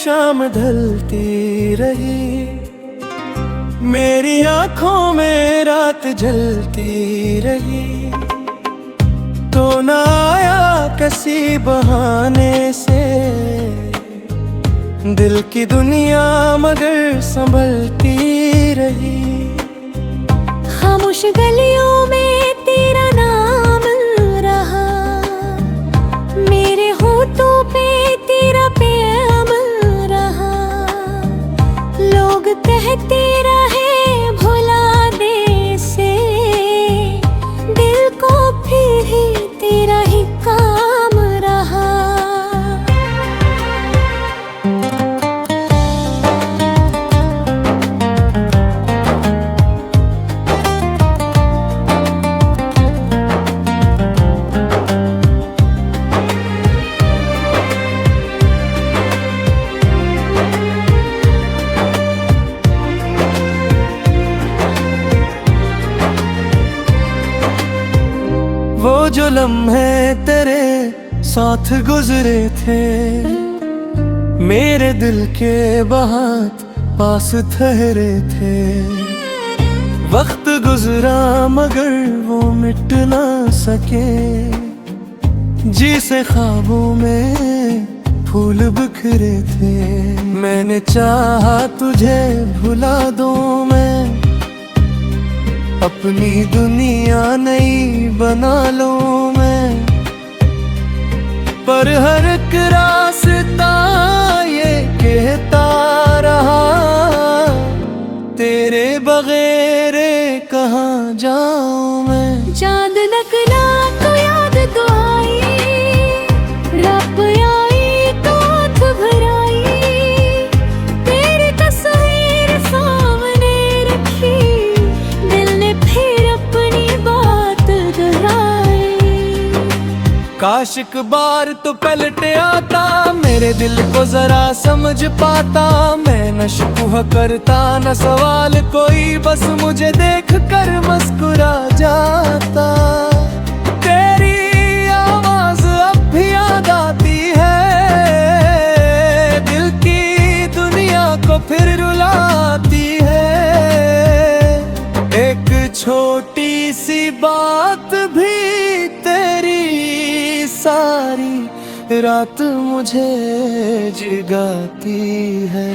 शाम ढलती रही, मेरी आंखों में रात जलती रही। तो न आया किसी बहाने से दिल की दुनिया, मगर संभलती रही। खामोश गलियों में तेरा नाम रहा, मेरे होठों पे तेरा प्याम रहा। लोग कहते रहे भुला दे से, दिल को फिर ही तेरा ही काम रहा। वो जो लम्हे तेरे साथ गुजरे थे, मेरे दिल के बहुत पास ठहरे थे। वक्त गुजरा मगर वो मिट ना सके, जी से ख्वाबों में फूल बिखरे थे। मैंने चाहा तुझे भुला दूं मैं, अपनी दुनिया नई बना लूं मैं। पर हर एक रास्ता ये कहता रहा, तेरे बगैर कहाँ जाऊं मैं। चांद नकला तो याद तो आई, रब आई तो आँख भराई। तेरी तस्वीर सामने रखी, दिल ने फिर अपनी बात दोहराई। काश एक बार तो पलट आता, मेरे दिल को जरा समझ पाता। मैं न शिकवा करता न सवाल कोई, बस मुझे देख कर मुस्कुरा जाता। तेरी आवाज अब भी याद आती है, दिल की दुनिया को फिर रुलाती है। एक छोटी सी बात भी तेरी सारी रात मुझे जगाती है।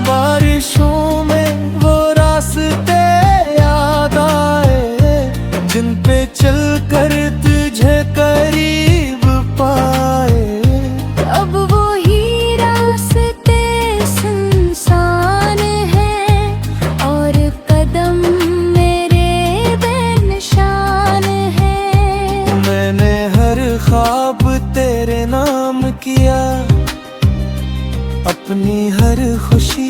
बारिशों में वो रास्ते याद आए, जिन पे चल कर तुझे करीब पाए। अब वो ही रास्ते सुनसान हैं, और कदम मेरे बेनिशान हैं। मैंने हर ख्वाब तेरे नाम किया, अपनी हर खुशी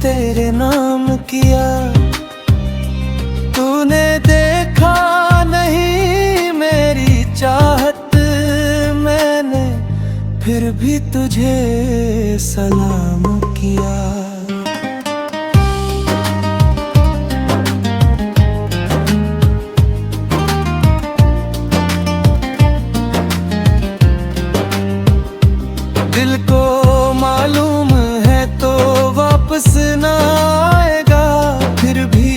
तेरे नाम किया। तूने देखा नहीं मेरी चाहत, मैंने फिर भी तुझे सलाम किया। दिल को मालूम है तो वापस ना आएगा, फिर भी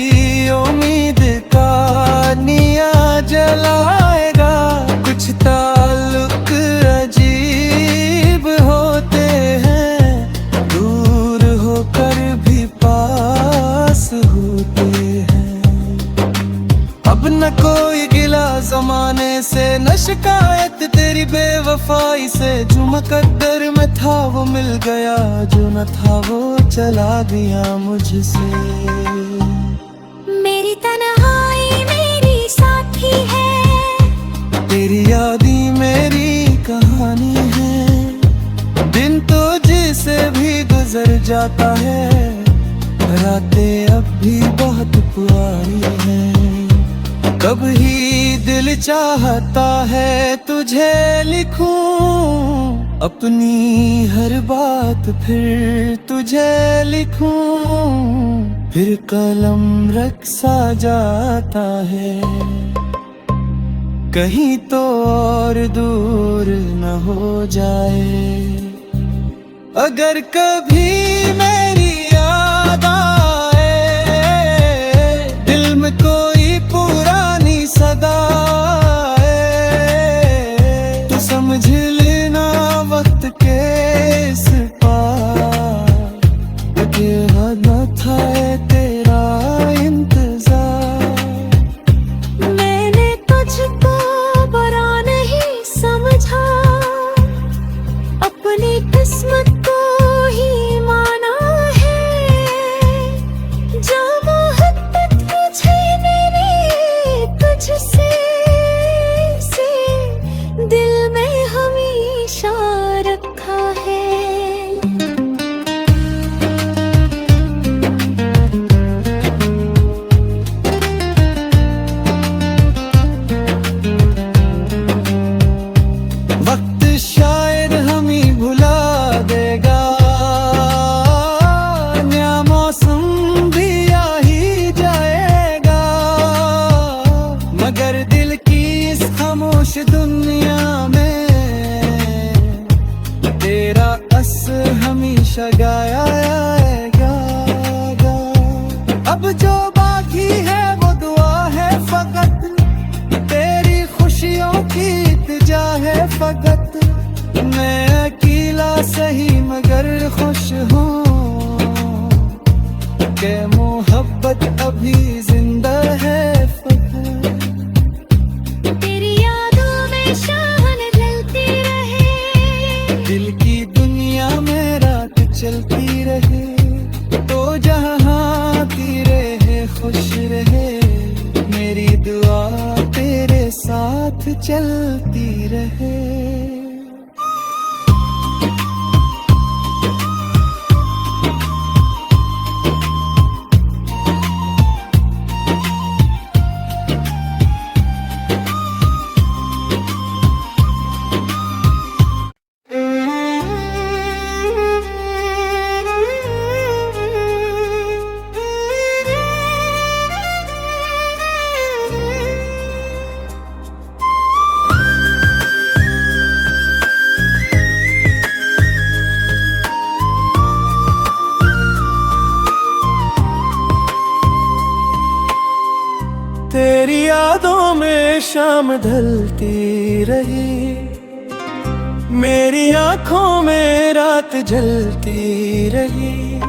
उम्मीद का निया जलाएगा। कुछ ताल्लुक अजीब होते हैं, दूर होकर भी पास होते हैं। अब न कोई गिला जमाने से, न शिकायत तेरी बेवफाई से। जो मुकद्दर में था वो मिल गया, जो न था वो चला गया मुझसे। मेरी तन्हाई मेरी साथी है, तेरी यादी मेरी कहानी है। दिन तो जिसे भी गुजर जाता है, रातें अब भी बहुत पुरानी हैं। कब ही दिल चाहता है तुझे लिखूं, अपनी हर बात फिर तुझे लिखूं, फिर कलम रख सा जाता है, कहीं तो और दूर न हो जाए। अगर कभी मेरी याद आए, दिल में कोई पुरानी सदा आए, तो समझ लेना वक्त के इस पार कि न था तेरा इंतजार। मैंने तुझको बुरा नहीं समझा, अपनी किस्मत को ही माना है, जो मोहब्बत मुझे मेरी तुझसे दिल में हमेशा रखा है। वक्त शायद हम ही भुला देगा, नया मौसम भी आ ही जाएगा, मगर दिल की इस खामोश दुनिया में तेरा असर हमेशा गाया आएगा। अब जो बाकी है वो दुआ है फकत, तेरी खुशियों की इल्तिजा है फकत। मैं अकेला सही मगर खुश हूँ कि मोहब्बत अभी जिंदा है फकत। तेरी यादों में शाम ढलती रहे, दिल की दुनिया में रात चलती रहे, तो जहाँ आती रहे खुश रहे, मेरी दुआ तेरे साथ चलती रहे। तेरी यादों में शाम ढलती रही, मेरी आंखों में रात जलती रही,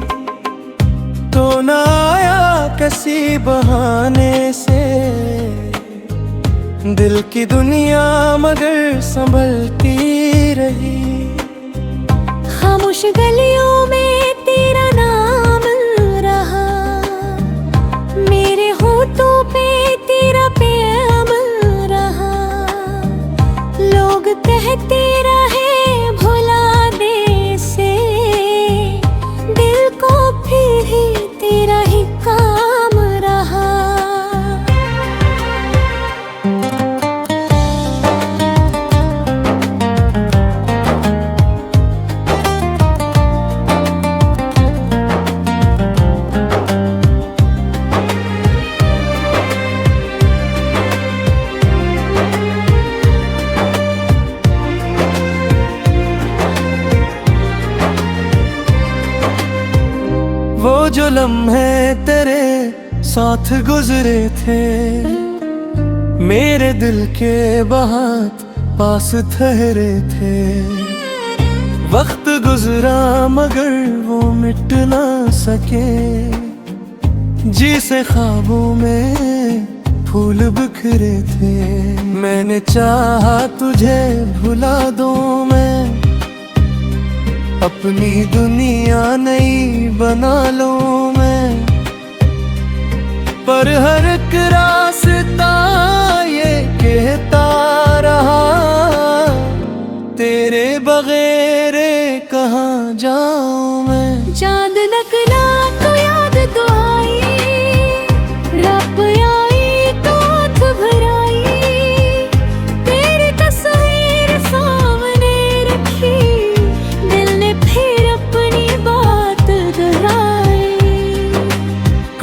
तो न आया किसी बहाने से दिल की दुनिया मगर संभलती रही। खामोश गलियों में तेरा नाम रहा, मेरे होठों पे तेरा प्याम रहा, लोग कहते रहे भुला दे से, दिल को फिर ही तेरा ही काम रहा। वो जो लम्हे तेरे साथ गुजरे थे, मेरे दिल के बहुत पास ठहरे थे, वक्त गुजरा मगर वो मिट ना सके, जी से ख्वाबों में फूल बिखरे थे। मैंने चाहा तुझे भुला दूं मैं, अपनी दुनिया नई बना लूं मैं, पर हर एक रास्ता ये कहता रहा, तेरे बगैर कहाँ जाऊं मैं। चांद नकला तो याद तो आई, रब आई तो हाथ भराई,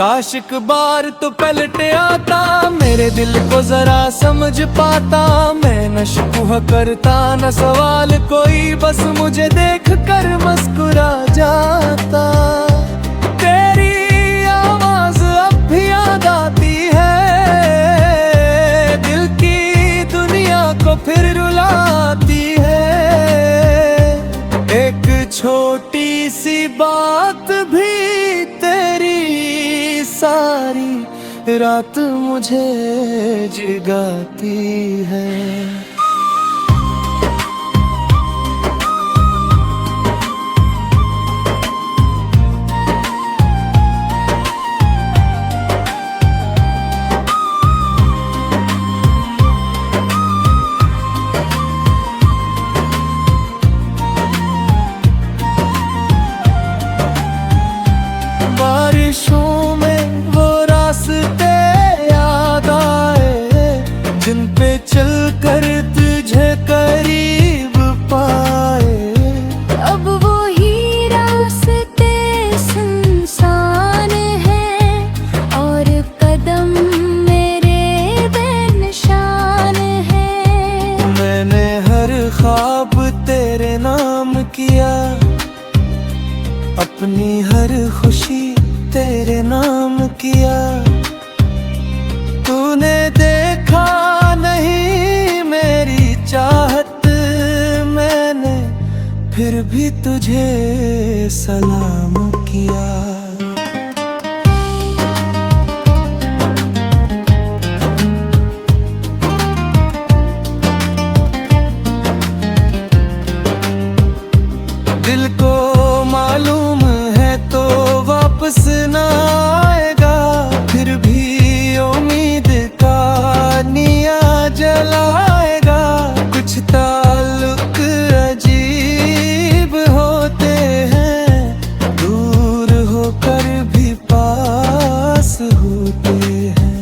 काश एक बार तो पलट आता, मेरे दिल को जरा समझ पाता। मैं न शिकवा करता न सवाल कोई, बस मुझे देख कर मुस्कुरा जाता। तेरी आवाज अब भी याद आती है, दिल की दुनिया को फिर रुलाती है। एक छोटी सी बात भी तेरी सारी रात मुझे जगाती है। बारिशों में वो रास्ते याद आए, जिन पे चल कर तुझे करीब पाए। अब वो ही रास्ते सुनसान हैं, और कदम मेरे बेनिशान हैं। मैंने हर ख्वाब तेरे नाम किया, अपनी हर खुशी तेरे नाम किया। तूने देखा नहीं मेरी चाहत, मैंने फिर भी तुझे सलाम किया। दिल को मालूम है तो वापस न आएगा, फिर भी उम्मीद का निया जलाएगा। कुछ ताल्लुक अजीब होते हैं, दूर होकर भी पास होते हैं।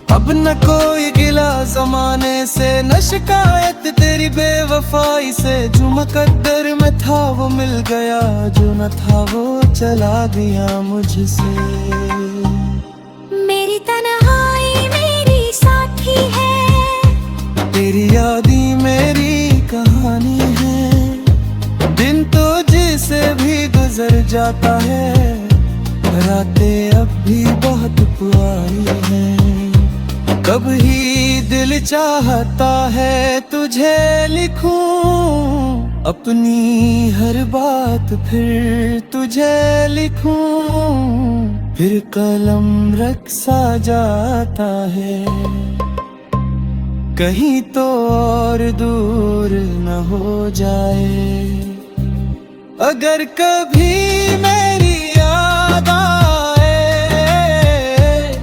अब न कोई गिला जमाने से, न शिकायत तेरी बेवफाई से। जो मुकद्दर में था वो मिल गया, जो न था वो चला गया मुझसे। मेरी तन्हाई मेरी साथी है, तेरी यादी मेरी कहानी है। दिन तो जिसे भी गुजर जाता है, रातें अब भी बहुत पुरानी हैं। कब ही दिल चाहता है तुझे लिखूं, अपनी हर बात फिर तुझे लिखूं। फिर कलम रख सा जाता है, कहीं तो और दूर न हो जाए। अगर कभी मेरी याद आए,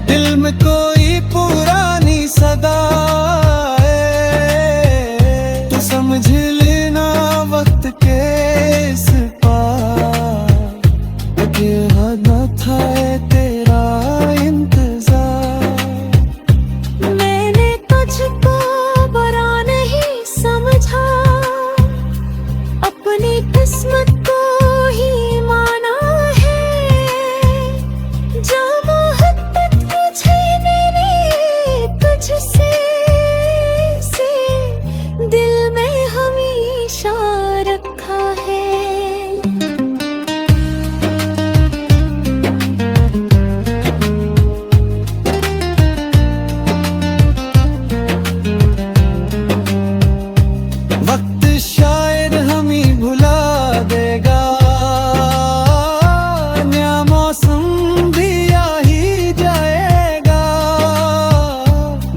दिल में कोई पुरानी सदा आए, तो समझ लेना वक्त के इस पार कि न था तेरा इंतजार। मैंने तुझको बुरा नहीं समझा, अपनी किस्मत को ही माना है। जो मोहब्बत मुझे मैंने तुझसे से दिल में हमेशा रखा है। वक्त शायद हम ही भुला देगा, नया मौसम भी आ ही जाएगा।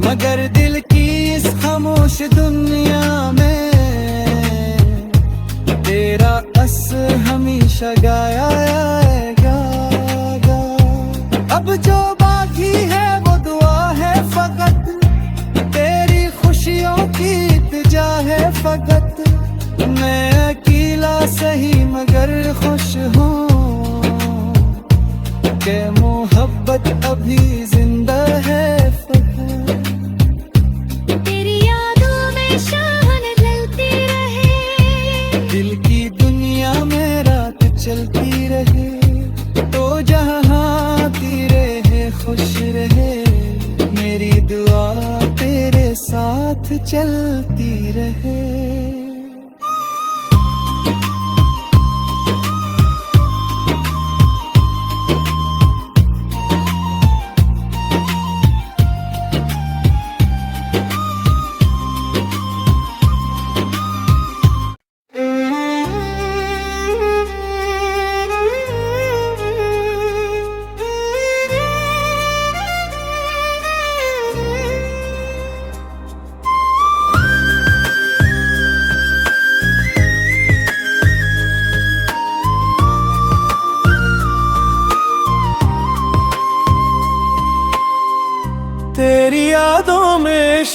मगर दिल की इस खामोश दुनिया में तेरा असर हमेशा गाया आएगा। अब जो बाकी है वो दुआ है फकत, तेरी खुशियों की इल्तिजा है फकत। मैं अकेला सही मगर खुश हूँ कि मोहब्बत अभी जिंदा है फकत। तेरी यादों में शाम ढलती रहे, दिल की दुनिया में रात चलती रहे, तो जहाँ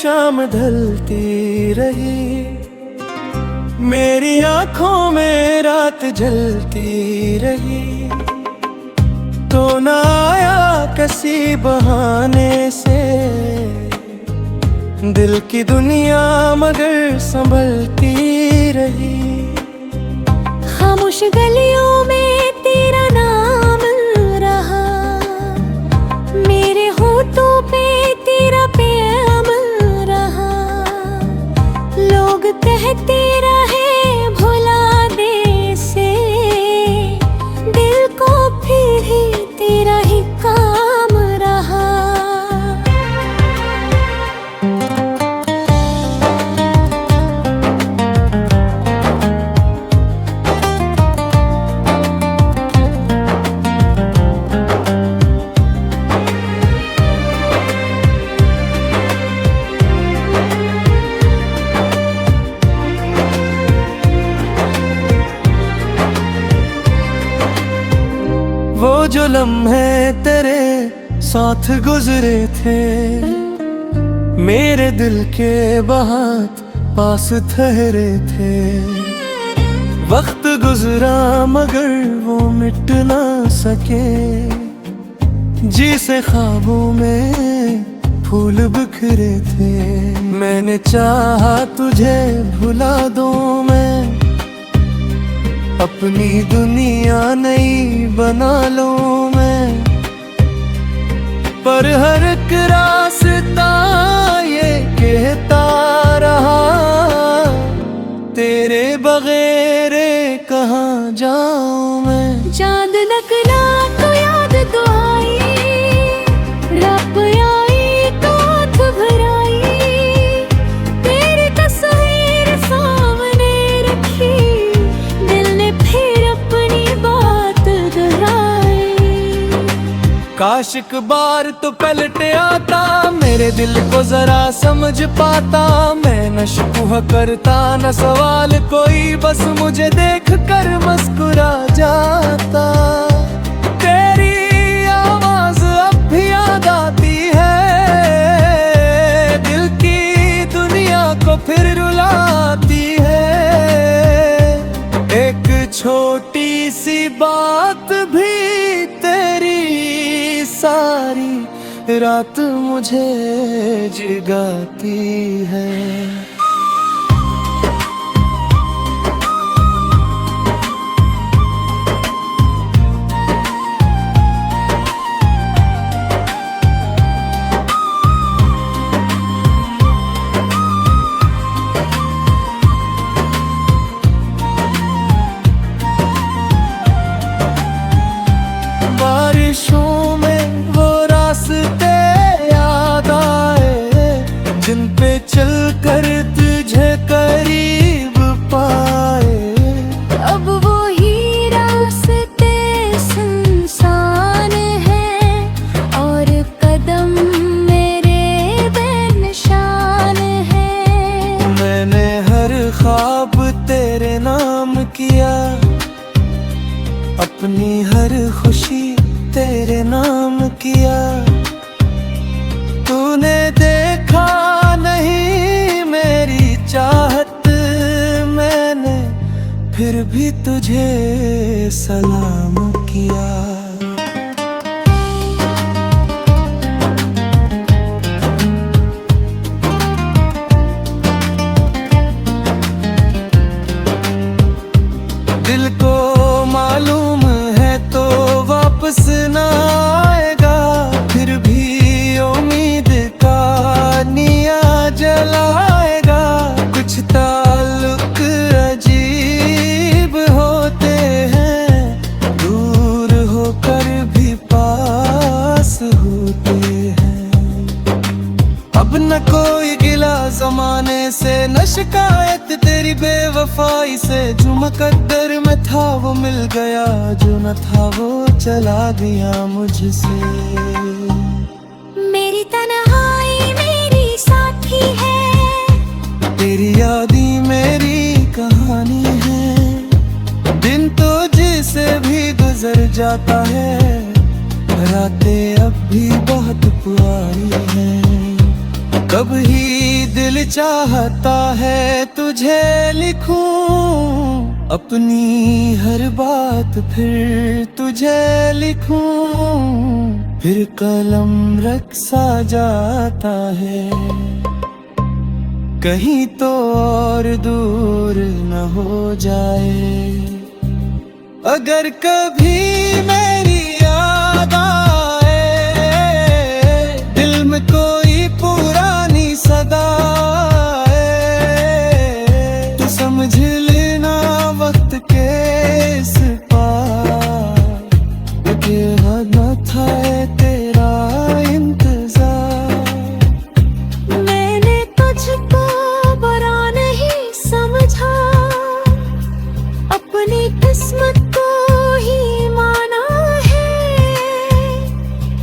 शाम ढलती रही, मेरी आंखों में रात जलती रही। तो न आया किसी बहाने से दिल की दुनिया, मगर संभलती रही। खामोश गलियों में तेरा नाम रहा, मेरे होठों पे तेरा प्याम रहा। लोग कहते रहे भुला दे से, दिल को फिर ही तेरा ही काम रहा। वो जो लम्हे तेरे साथ गुजरे थे, मेरे दिल के बहुत पास ठहरे थे। वक्त गुजरा मगर वो मिट ना सके, जी से ख्वाबों में फूल बिखरे थे। मैंने चाहा तुझे भुला दूं मैं, अपनी दुनिया नई बना लूं मैं। पर हर एक रास्ता ये कहता रहा, तेरे बगैर कहाँ जाऊं मैं। चांद नकला तो याद तो आई, रब आई तो आँख भराई। तेरी तस्वीर सामने रखी, दिल ने फिर अपनी बात दोहराई। काश एक बार तो पलट आता, मेरे दिल को जरा समझ पाता। मैं न शिकवा करता न सवाल कोई, बस मुझे देख कर मुस्कुरा जाता। तेरी आवाज अब भी याद आती है, दिल की दुनिया को फिर रुलाती है। एक छोटी सी बात भी तेरी सारी रात मुझे जगाती है। बारिशों में वो रास्ते याद आए, जिन पे चल कर तुझे करीब पाए। अब वो ही रास्ते सुनसान हैं, और कदम मेरे बेनिशान हैं। मैंने हर ख्वाब तेरे नाम किया, अपनी हर खुशी तेरे नाम किया। तूने देखा नहीं मेरी चाहत, मैंने फिर भी तुझे सलाम किया। दिल को मालूम है तो वापस न आएगा, फिर भी उम्मीद का निया जलाएगा। कुछ ताल्लुक अजीब होते हैं, दूर होकर भी पास होते हैं। अब न कोई गिला जमाने से, न शिकायत तेरी बेवफाई से। जो मुकद्दर में था वो मिल गया, जो न था वो चला गया मुझसे। मेरी तन्हाई मेरी साथी है, तेरी यादी मेरी कहानी है। दिन तो जिसे भी गुजर जाता है, रातें अब भी बहुत पुरानी हैं। कब ही चाहता है तुझे लिखूं अपनी हर बात, फिर तुझे लिखूं, फिर कलम रख सा जाता है कहीं तो और दूर न हो जाए। अगर कभी मेरी याद आए, दिल में कोई पुरानी सदा आए, तो समझ लेना वक्त के इस पार कि हद न था तेरा इंतजार। मैंने तुझको बुरा नहीं समझा, अपनी किस्मत को ही माना है।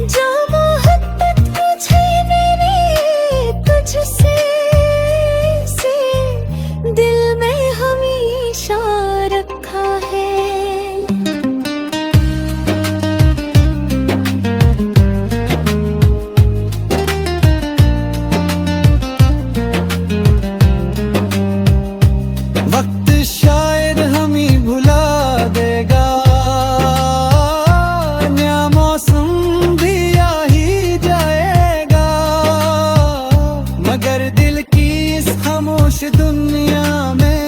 जो मोहब्बत मुझे मेरी तुझसे से दिल में हमेशा रखा है। वक्त शायद हम ही भुला देगा, नया मौसम भी आ ही जाएगा, मगर दिल की इस खामोश दुनिया में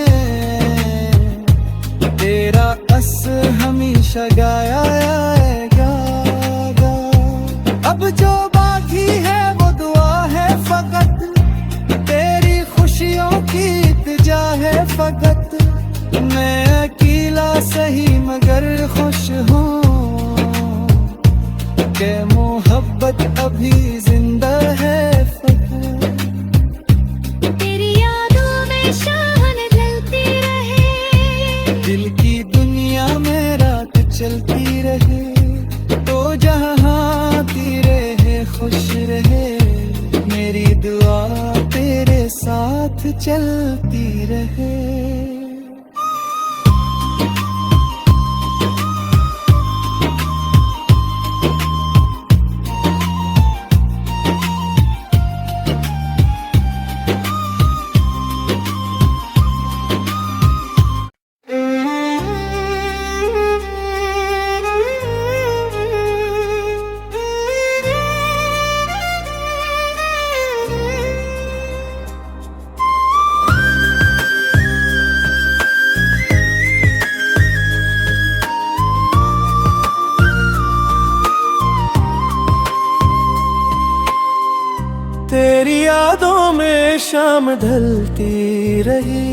तेरा असर हमेशा गाया आएगा। अब जो बाकी है वो दुआ है फकत, तेरी खुशियों की इल्तिजा है फकत। मैं अकेला सही मगर खुश हूँ कि मोहब्बत अभी जिंदा है फकत। तेरी यादों में शाम ढलती रहे, दिल की दुनिया में रात चलती रहे, तो जहाँ आती रहे खुश रहे, मेरी दुआ तेरे साथ चलती रहे। तेरी यादों में शाम ढलती रही,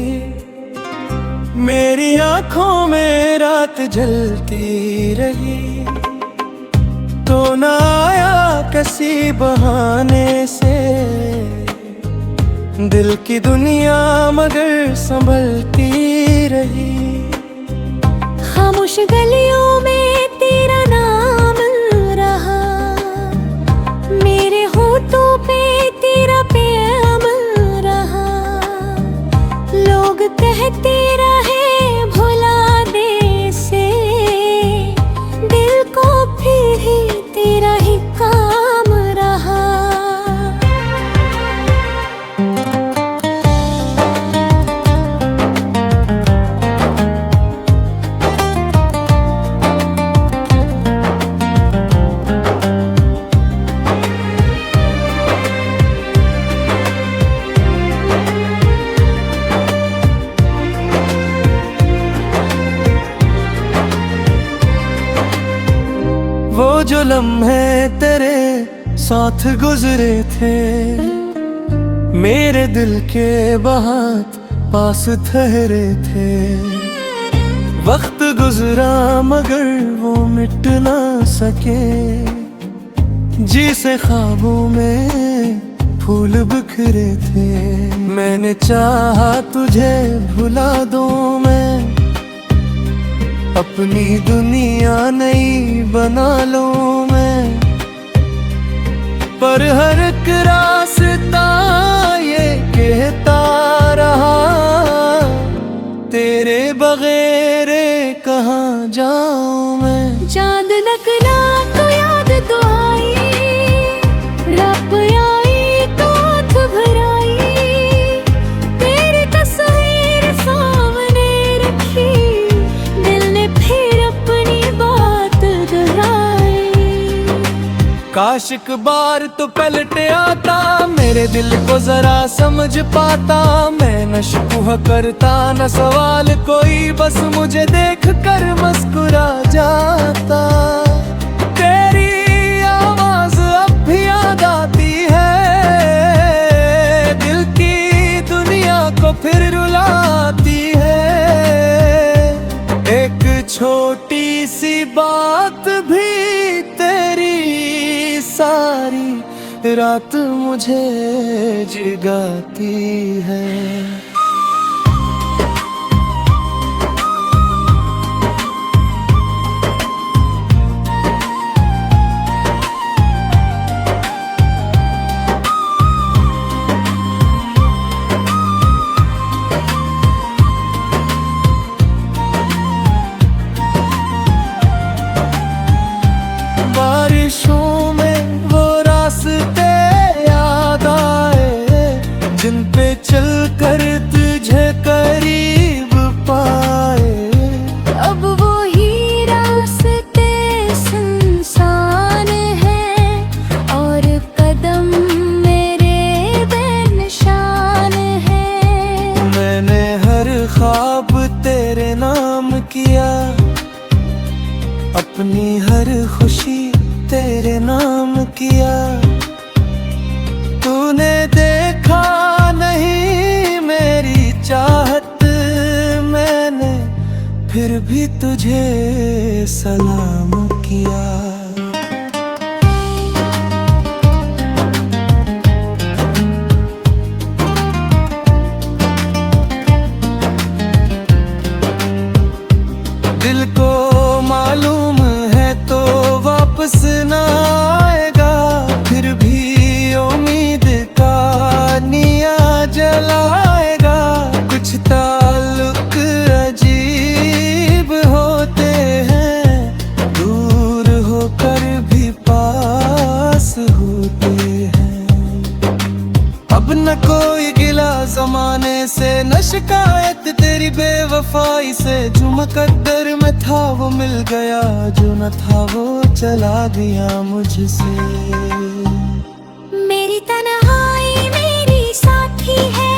मेरी आंखों में रात जलती रही, तो न आया किसी बहाने से दिल की दुनिया मगर संभलती रही। खामोश गलियों में तेरा नाम रहा, मेरे होठों पे तेरा प्याम रहा। लोग कहते रहे भुला दे से, दिल को फिर ही तेरा ही काम रहा। वो जो लम्हे तेरे साथ गुजरे थे, मेरे दिल के बहुत पास ठहरे थे। वक्त गुजरा मगर वो मिट ना सके, जिसे ख्वाबों में फूल बिखरे थे। मैंने चाहा तुझे भुला दूं मैं, अपनी दुनिया नई बना लूं मैं, पर हर एक रास्ता ये कहता रहा, तेरे बगैर कहाँ जाऊं मैं। चांद नकला को याद तो आई, रब आई तो हाथ भराई, काश एक बार तो पलट आता, मेरे दिल को जरा समझ पाता। मैं न शिकवा करता न सवाल कोई, बस मुझे देख कर मुस्कुरा जाता। तेरी आवाज अब भी याद आती है, दिल की दुनिया को फिर रुलाती है। एक छोटी सी बात भी तेरी सारी रात मुझे जगाती है। बारिशों में वो रास्ते याद आए, जिन पे चल कर तुझे करीब पाए। अब वो ही रास्ते सुनसान हैं, और कदम मेरे बेनिशान हैं। मैंने हर ख्वाब तेरे नाम किया, अपनी हर खुशी तेरे नाम किया। तूने देखा नहीं मेरी चाहत, मैंने फिर भी तुझे सलाम किया। दिल को मालूम है तो वापस न आएगा, फिर भी उम्मीद का निया जलाएगा। कुछ ताल्लुक अजीब होते हैं, दूर होकर भी पास होते हैं। अब न कोई गिला जमाने से, न शिकायत तेरी बेवफाई से। जो मुकद्दर में था वो मिल गया, जो न था वो चला गया मुझसे। मेरी तन्हाई मेरी साथी है,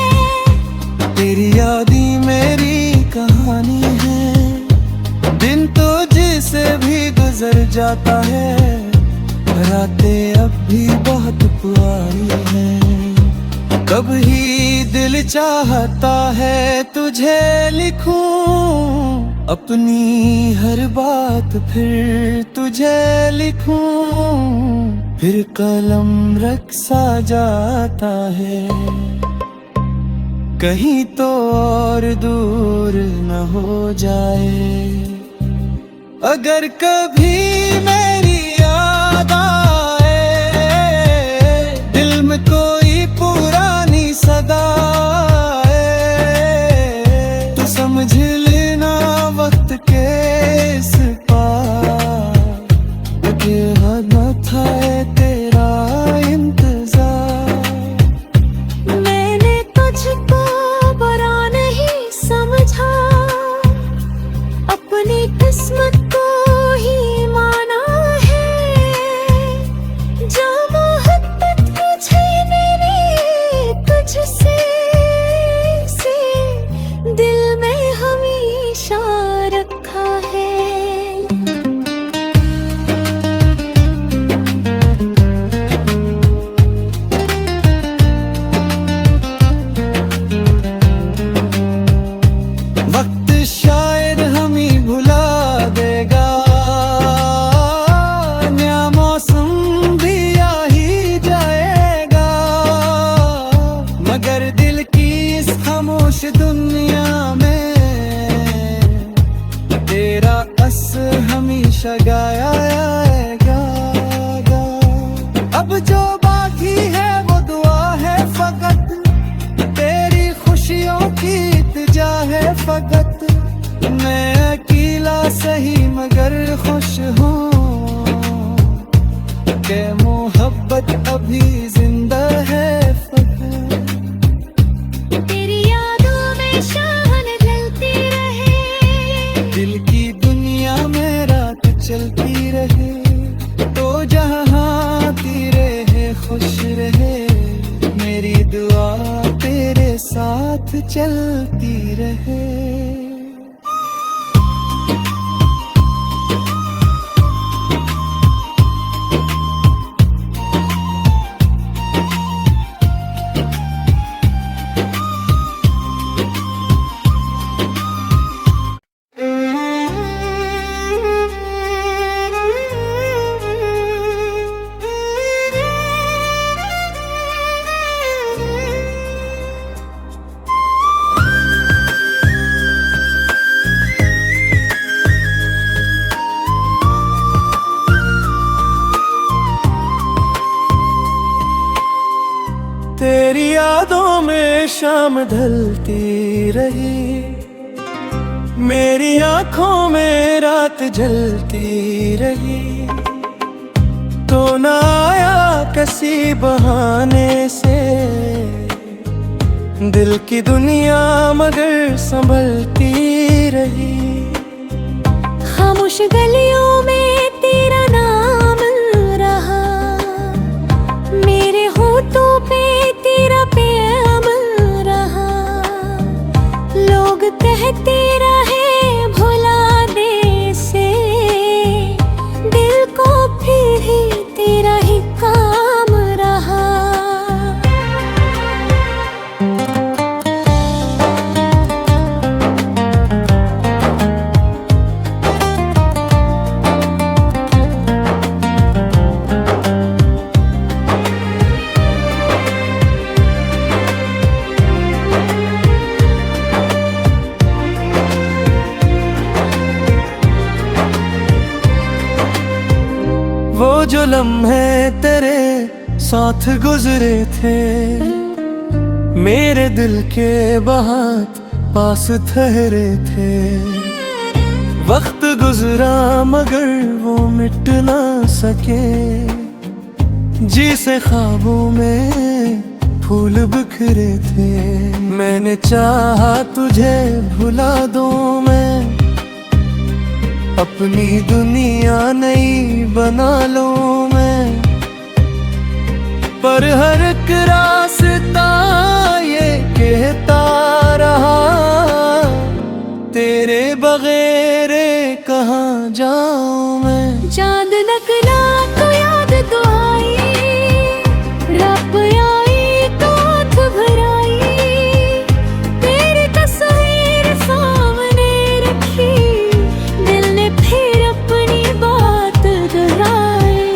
तेरी यादी मेरी कहानी है। दिन तो जिसे भी गुजर जाता है, रातें अब भी बहुत पुरानी हैं। कब ही दिल चाहता है तुझे लिखूं, अपनी हर बात फिर तुझे लिखूं। फिर कलम रख सा जाता है, कहीं तो और दूर न हो जाए। अगर कभी मेरी याद आए, दिल में कोई पुरानी सदा आए, तो समझ लेना वक्त के इस पार कि हद न था तेरा इंतजार। मैंने तुझको बुरा नहीं समझा, अपनी किस्मत को ही माना है। जो मोहब्बत मुझे मेरी तुझसे से दिल में हमेशा रखा है। वक्त शायद हम ही भुला देगा, नया मौसम भी आ ही जाएगा। मगर दिल की इस खामोश दुनिया में तेरा असर हमेशा गाया आएगा। अब जो बाकी है वो दुआ है फकत, तेरी खुशियों की इल्तिजा है फकत। मैं अकेला सही मगर खुश हूँ कि मोहब्बत अभी जिंदा है फकत। तेरी यादों में शान ढलती रहे, दिल की दुनिया में रात चलती रहे, तो जहाँ चलती रहे। तेरी यादों में शाम ढलती रही, मेरी आंखों में रात जलती रही। तो न आया किसी बहाने से दिल की दुनिया मगर संभलती रही। खामोश गलियों में तेरा नाम रहा, मेरे होठों पे तेरा प्याम रहा। लोग कहते रहे भुला दे से, दिल को फिर ही तेरा ही काम रहा। वो जो लम्हे तेरे साथ गुजरे थे, मेरे दिल के बहुत पास ठहरे थे। वक्त गुजरा मगर वो मिट ना सके, जी से ख्वाबों में फूल बिखरे थे। मैंने चाहा तुझे भुला दूं मैं, अपनी दुनिया नई बना लूं मैं। पर हर एक रास्ता ये कहता रहा, तेरे बगैर कहाँ जाऊं मैं। चांद नकला तो याद तो आई, रब आई तो आँख भराई। तेरी तस्वीर सामने रखी, दिल ने फिर अपनी बात दोहराई।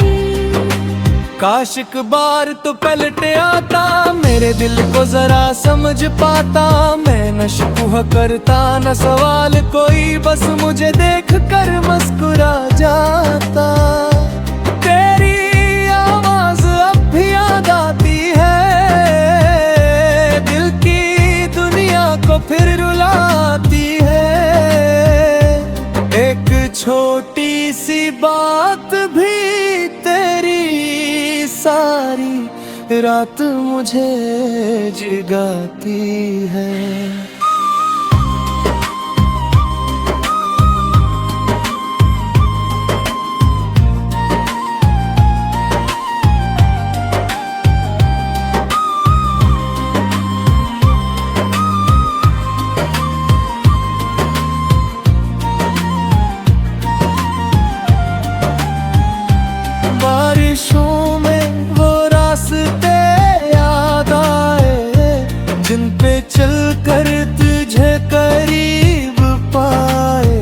काश एक बार तो पलट आता, मेरे दिल को जरा समझ पाता। मैं न शिकवा करता न सवाल कोई, बस मुझे देख कर मुस्कुरा जाता। तेरी आवाज अब भी याद आती है, दिल की दुनिया को फिर रुलाती है। एक छोटी सी बात भी तेरी सारी रात मुझे जगाती है। बारिशों में वो रास्ते याद आए, जिन पे चल कर तुझे करीब पाए।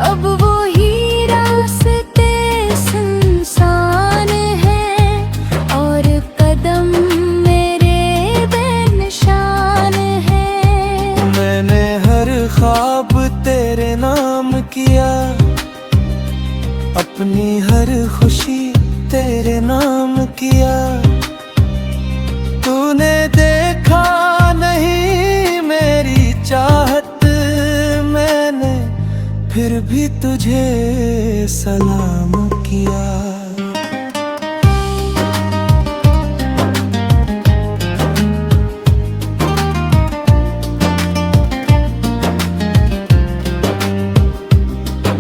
अब वो ही रास्ते सुनसान हैं, और कदम मेरे बेनिशान हैं। मैंने हर ख्वाब तेरे नाम किया, अपनी हर खुशी तेरे नाम किया। तूने देखा नहीं मेरी चाहत, मैंने फिर भी तुझे सलाम किया।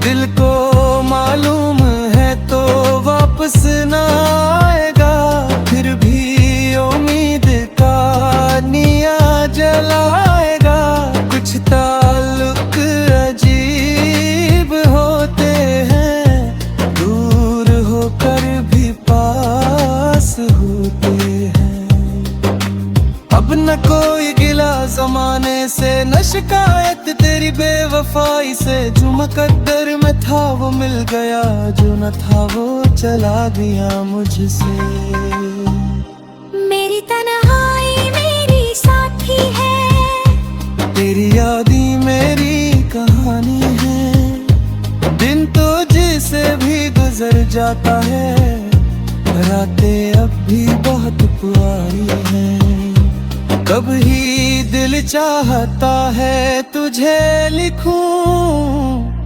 दिल को मालूम है तो वापस न आएगा, फिर भी उम्मीद का निया जलाएगा। गहराई से जो मुकद्दर में था वो मिल गया, जो न था वो चला दिया मुझसे। मेरी तन्हाई मेरी साथी है, तेरी यादी मेरी कहानी है। दिन तो जिसे भी गुजर जाता है, रातें अब भी बहुत पुरानी हैं। कभी दिल चाहता है तुझे लिखूं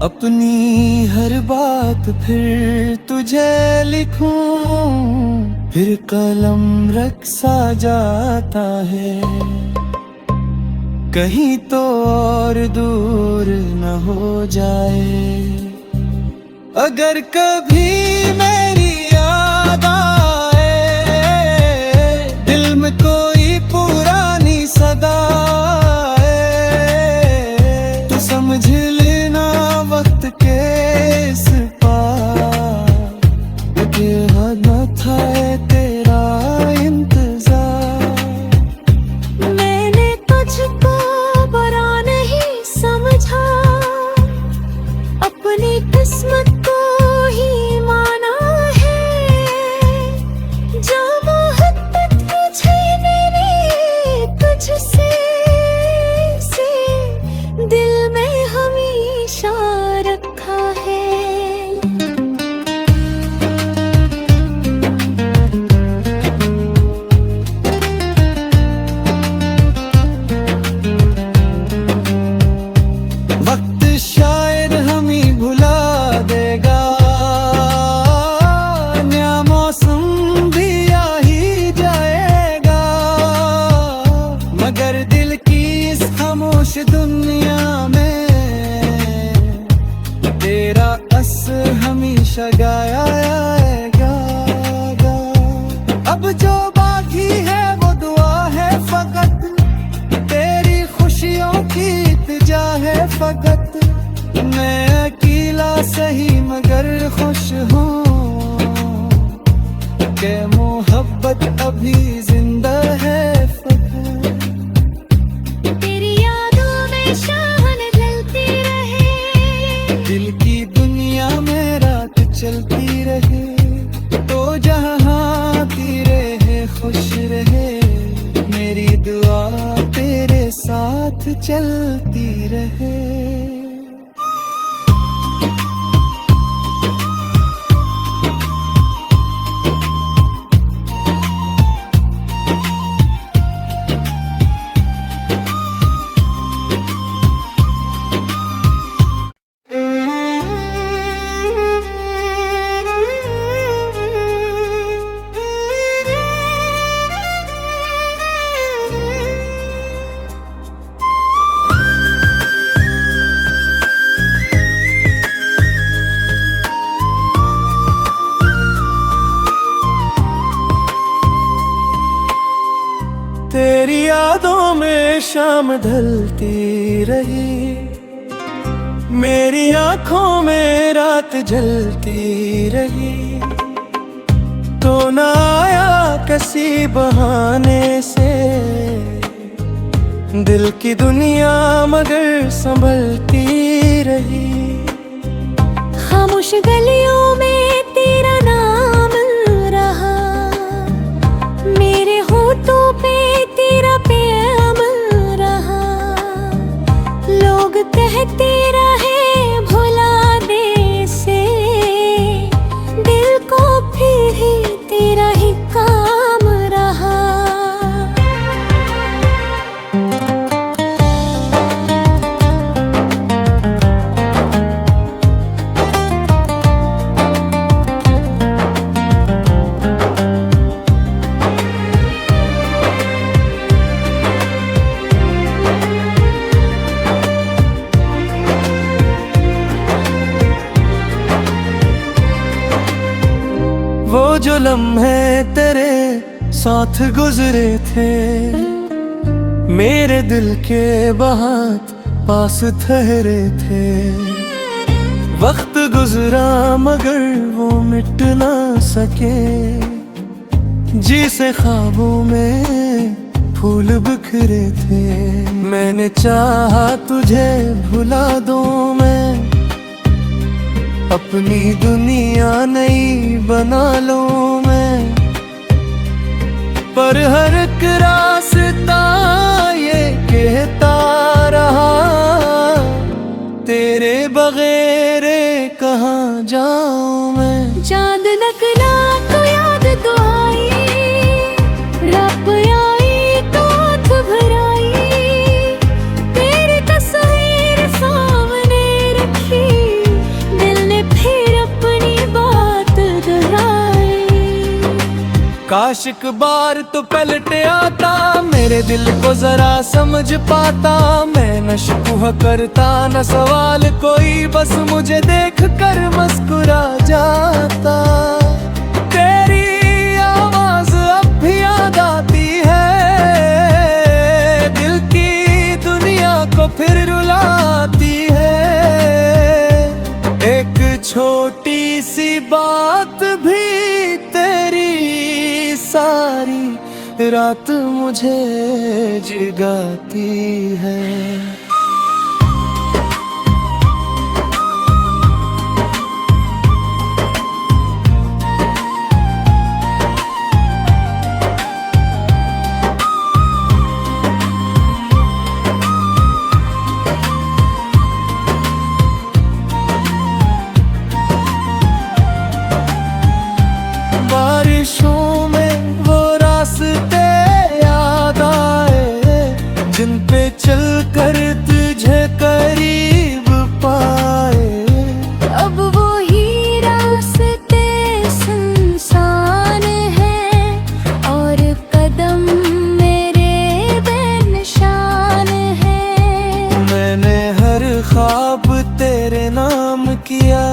अपनी हर बात, फिर तुझे लिखूं, फिर कलम रख सा जाता है। कहीं तो और दूर न हो जाए, अगर कभी मेरी याद आए, दिल में कोई पुरानी सदा आए, तो समझ लेना वक्त के इस पार कि हद न था तेरा इंतजार। मैंने तुझको बुरा नहीं समझा, अपनी किस्मत को ही माना है। जो मोहब्बत मुझे मेरी तुझसे से दिल में हमेशा रखा है। वक्त शायद हम ही भुला देगा, नया मौसम भी आ ही जाएगा, मगर दिल की इस खामोश दुनिया में तेरा असर हमेशा गाया आएगा। अब जो बाकी है वो दुआ है फकत, तेरी खुशियों की इल्तिजा है फकत। मैं अकेला सही मगर खुश हूँ कि मोहब्बत अभी जिंदा है फकत। तेरी यादों में शाम ढलती रहे, दिल की दुनिया में रात चलती रहे, तो जहाँ आती रहे खुश रहे, मेरी दुआ तेरे साथ चलती रहे। तेरी यादों में शाम ढलती रही, मेरी आंखों में रात जलती रही, तो न आया किसी बहाने से दिल की दुनिया मगर संभलती रही। खामोश गलियों में तेरा नाम रहा, मेरे होठों पे तेरा प्याम रहा। लोग कहते रहे भुला दे से, दिल को फिर ही तेरा ही काम रहा। वो जो लम्हे तेरे साथ गुजरे थे, मेरे दिल के बहुत पास ठहरे थे। वक्त गुजरा मगर वो मिट ना सके, जी से ख्वाबों में फूल बिखरे थे। मैंने चाहा तुझे भुला दूं मैं, अपनी दुनिया नई बना लूं मैं, पर हर एक रास्ता ये कहता रहा, तेरे बगैर कहाँ जाऊं मैं। चांद नकला तो याद तो आई, रब आई तो आँख भराई, तेरी तस्वीर सामने रखी, दिल ने फिर अपनी बात दोहराई। काश एक बार तो पलट आता, मेरे दिल को जरा समझ पाता, मैं न शिकवा करता न सवाल कोई, बस मुझे देख कर मुस्कुरा जाता। तेरी आवाज अब भी याद आती है, दिल की दुनिया को फिर रुलाती है। एक छोटी सी बात भी तेरी सारी रात मुझे जगाती है। बारिशों में वो रास्ते याद आए, जिन पे चल कर तुझे करीब पाए। अब वो ही रास्ते सुनसान हैं, और कदम मेरे बेनिशान हैं। मैंने हर ख्वाब तेरे नाम किया,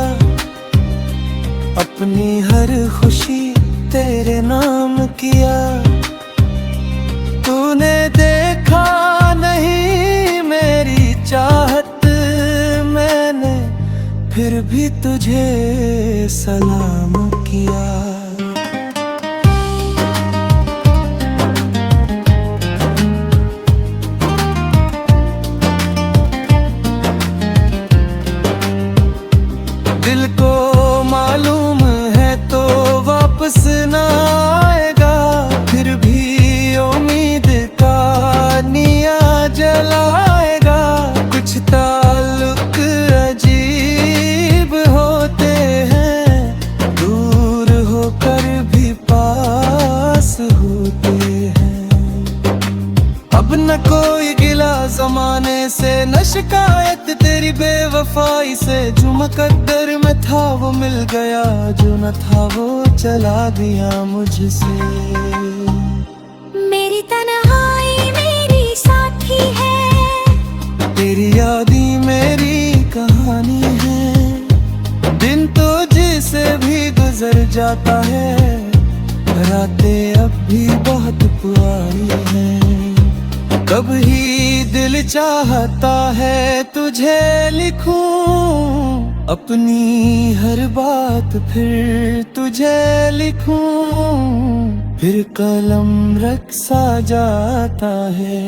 अपनी हर खुशी तेरे नाम किया। तूने देखा नहीं मेरी चाहत, मैंने फिर भी तुझे सलाम किया। दिल को मालूम है तो वापस न आएगा, फिर भी उम्मीद का निया जलाएगा। कुछ ताल्लुक अजीब होते हैं, दूर होकर भी पास होते हैं। अब न कोई गिला जमाने से, न शिकायत तेरी बेवफाई से। जो मुकद्दर में था वो मिल गया, जो न था वो चला दिया मुझसे। मेरी तन्हाई मेरी साथी है, तेरी यादी मेरी कहानी है। दिन तो जिसे भी गुजर जाता है, रातें अब भी बहुत पुरानी हैं। कब ही दिल चाहता है तुझे लिखूं, अपनी हर बात फिर तुझे लिखूं। फिर कलम रख सा जाता है,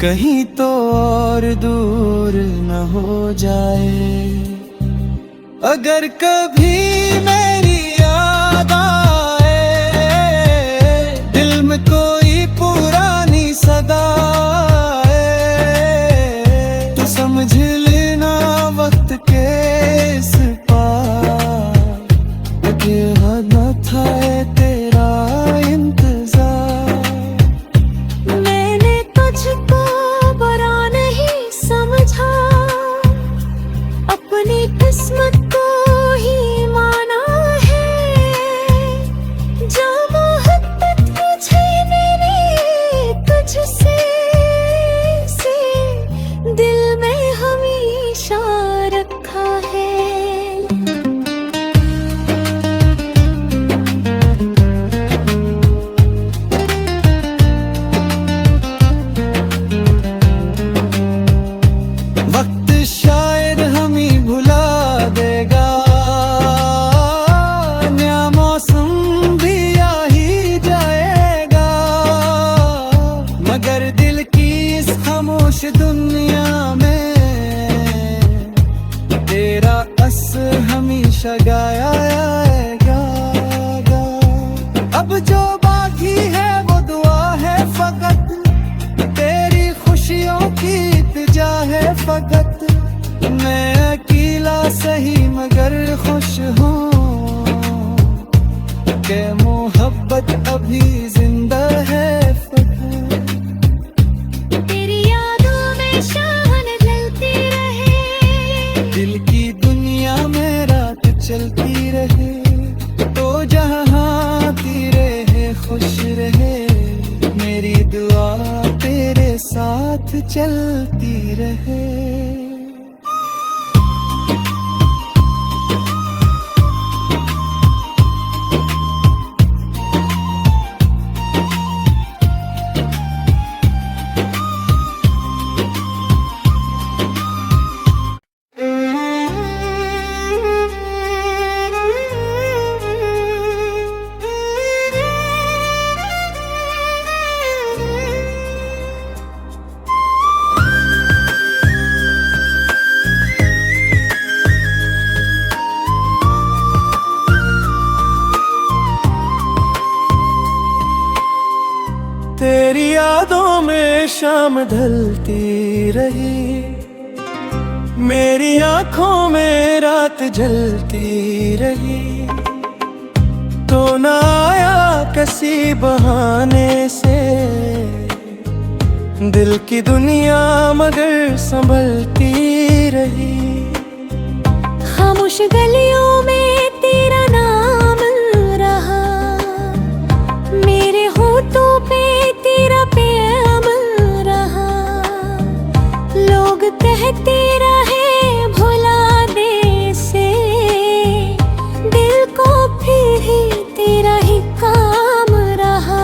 कहीं तो और दूर न हो जाए। अगर कभी मेरी याद आए, दिल में कोई पुरानी सदा आए, तो समझ लेना वक्त के इस पार के न था तेरा इंतजार। मैंने तुझको बुरा नहीं समझा, अपनी किस्मत को ही माना हमेशा गाया है गाया। अब जो बाकी है वो दुआ है फकत, तेरी खुशियों की इल्तिजा है फकत। मैं अकेला सही मगर खुश हूँ कि मोहब्बत अभी जिंदा है फकत। तेरी यादों में शान ढलती रहे, दिल की दुनिया में रात चलती रहे, तो जहाँ आती रहे खुश रहे। मेरी दुआ तेरे साथ चलती रहे। तेरी यादों में शाम ढलती रही, मेरी आंखों में रात जलती रही। तो न आया किसी बहाने से दिल की दुनिया मगर संभलती रही। खामोश गलियों में तेरा नाम रहा, मेरे होठों पे तेरा प्याम रहा। लोग कहते रहे भुला दे से, दिल को फिर ही तेरा ही काम रहा।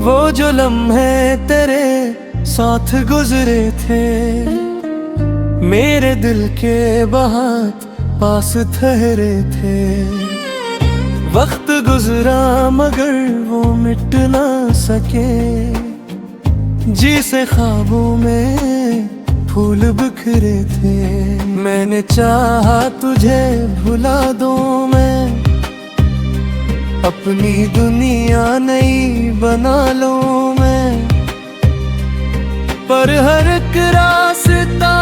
वो जो लम्हे तेरे साथ गुजरे थे, मेरे दिल के बहुत पास ठहरे थे। वक्त गुजरा मगर वो मिट ना सके, जी से ख्वाबों में फूल बिखरे थे। मैंने चाहा तुझे भुला दूं मैं, अपनी दुनिया नई बना लूं मैं, पर हर एक रास्ता